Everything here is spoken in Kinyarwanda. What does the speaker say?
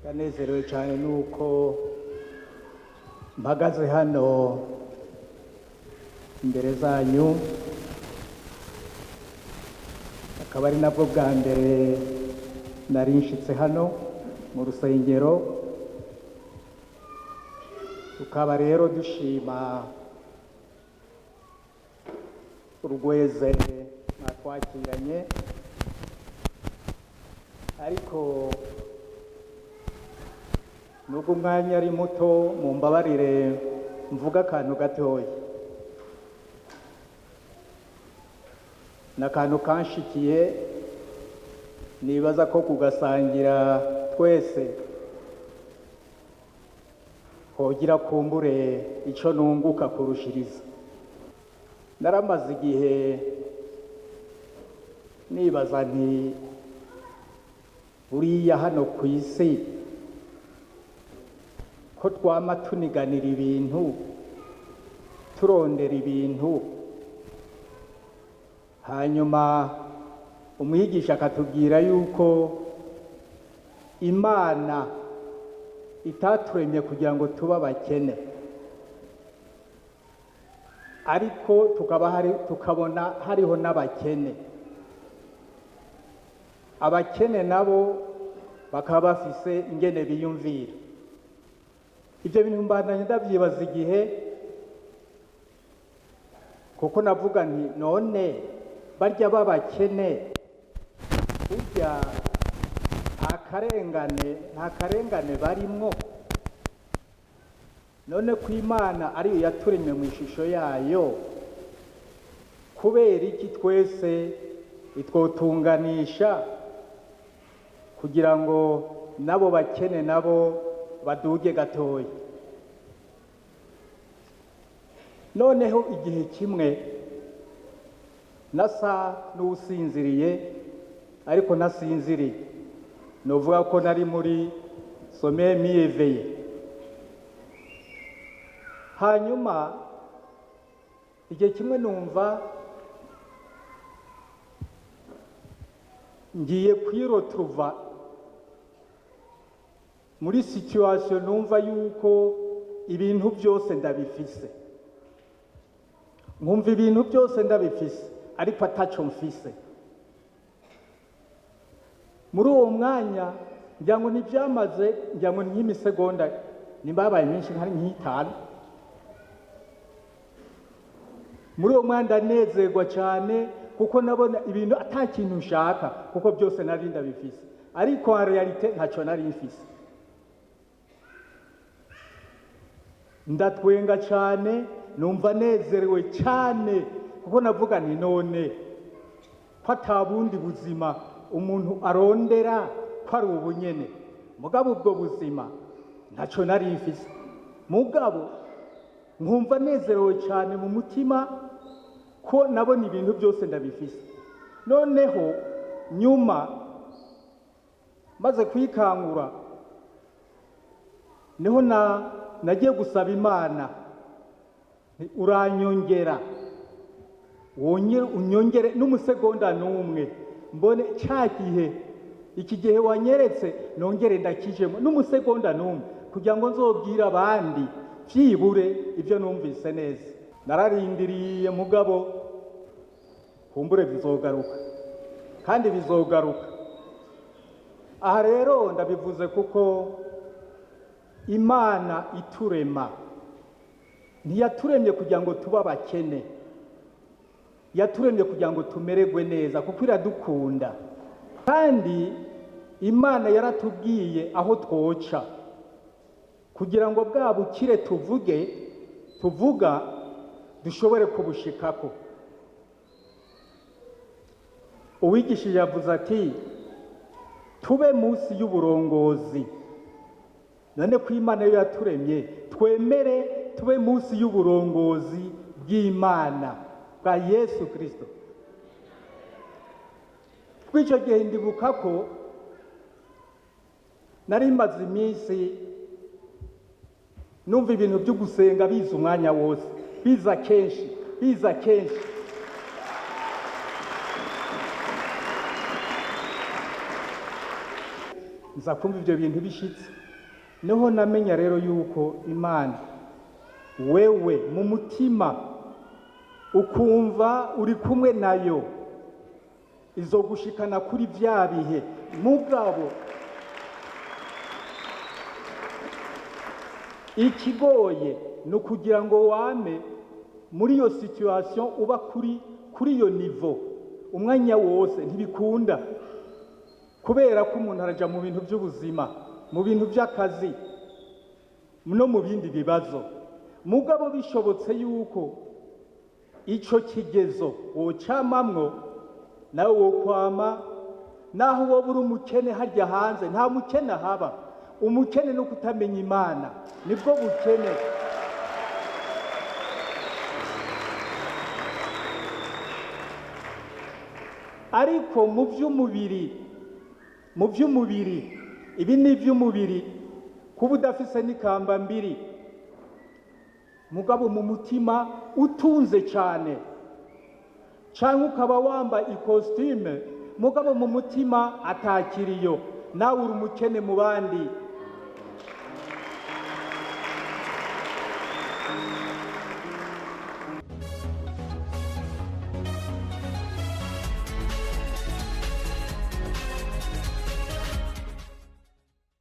ndanezerewe cyane nuko mpagaze hano imbere zanyu, akaba ari nabwo bwa mbere nari nshitse hano mu rusengero. Tukaba rero dushima urugweze mwatwakiranye, ariko nubwo umwanya ari muto mumbabarire mvuga akantu gatoya. N'akantu kanshikiye nibaza ko kugasangira twese hogira kumbure ico nunguka kurushiriza. Naramaze igihe nibaza nti buriya hano ku isi ko twama tuniganira ibintu, turondera ibintu, hanyuma umwigisha akatubwira yuko Imana itaturemye kugira ngo tube abakene, ariko tukabona hariho n'abakene. Abakene nabo bakaba bafise ingene biyumvira. Ibyo bintu mbandanya ndavyibaza igihe, kuko navuga nti none barya b'abakene burya nta karengane barimwo. None ko Imana ariyo yaturemye mu ishusho yayo, kubera iki twese itwotunganisha kugira ngo nabo bakene nabo baduge gatoya? Noneho igihe kimwe nasa n'usinziriye, ariko nasinziriye, novuga ko nari muri sommeil mi-éveillé. Hanyuma igihe kimwe numva ngiye kwiretrouva muri situation numva yuko ibintu byose ndabifise, nkumva ibintu byose ndabifise ariko ataco mfise. Muri uwo mwanya ngira ngo ntibyamaze, ngira ngo nk'imisegonda nimbabaye myinshi nkari nk'itanu. Muri uwo mwanya ndanezerwa cyane kuko nabona ibintu atakintu nshaka, kuko byose nari ndabifise, ariko en realite ntaco nari mfise. Ndatwenga cyane, numva nezerewe cyane, kuko navuga nti none ko atabundi buzima umuntu arondera ko ari ubunyene, mugabo ubwo buzima ntaco nari mfise. Mugabo nkumva nezerewe cyane mu mutima ko nabona ibintu byose ndabifise. Noneho nyuma maze kwikangura, niho nagiye gusaba Imana, uranyongera, unyongere n'umusegonda n'umwe, mbone cya gihe, iki gihe wanyeretse nongere ndakijemo n'umusegonda n'umwe, kugira ngo nzobwire abandi byibure ibyo numvise neza. Nararindiriye mugabo kumbure bizogaruka, kandi bizogaruka. Aha rero ndabivuze kuko Imana iturema ntiyaturemye kugira ngo tube abakene, yaturemye kugira ngo tumererwe neza, kuko iradukunda. Kandi Imana yaratubwiye aho twoca kugira ngo bwa bukire tuvuga dushobore kubushikako. Uwigishije yavuze ati tube munsi y'uburongozi. None ko Imana yo yaturemye, twemere tube munsi y'uburongozi bw'Imana bwa Yesu Kristo. Kw'icyo gihe ndibuka ko nari maze iminsi numva ibintu byo gusenga biza umwanya wose, biza kenshi. nza kumva ibyo bintu bishitse niho namenya rero yuko Imana wewe mu mutima ukumva uri kumwe nayo izogushikana kuri vya bihe. Mugabo ikigoye ni ukugira ngo wame muri iyo situation uba kuri iyo nivo umwanya wose, ntibikunda, kubera ko umuntu araja mu bintu by'ubuzima, mu bintu by'akazi no mu bindi bibazo. Mugabo bishobotse yuko ico kigezo wocamamwo nawe wokwama, naho woba uri umukene harya hanze, nta mukene haba. Umukene no kutamenya Imana nibwo bukene. Ariko mu by'umubiri ibi ni iby'umubiri, kuba udafise n'ikamba mbiri, mugabo mu mutima utunze cyane, cyangwa ukaba wamba ikositime mugabo mu mutima atakiriyo, nawe uri umukene mu bandi.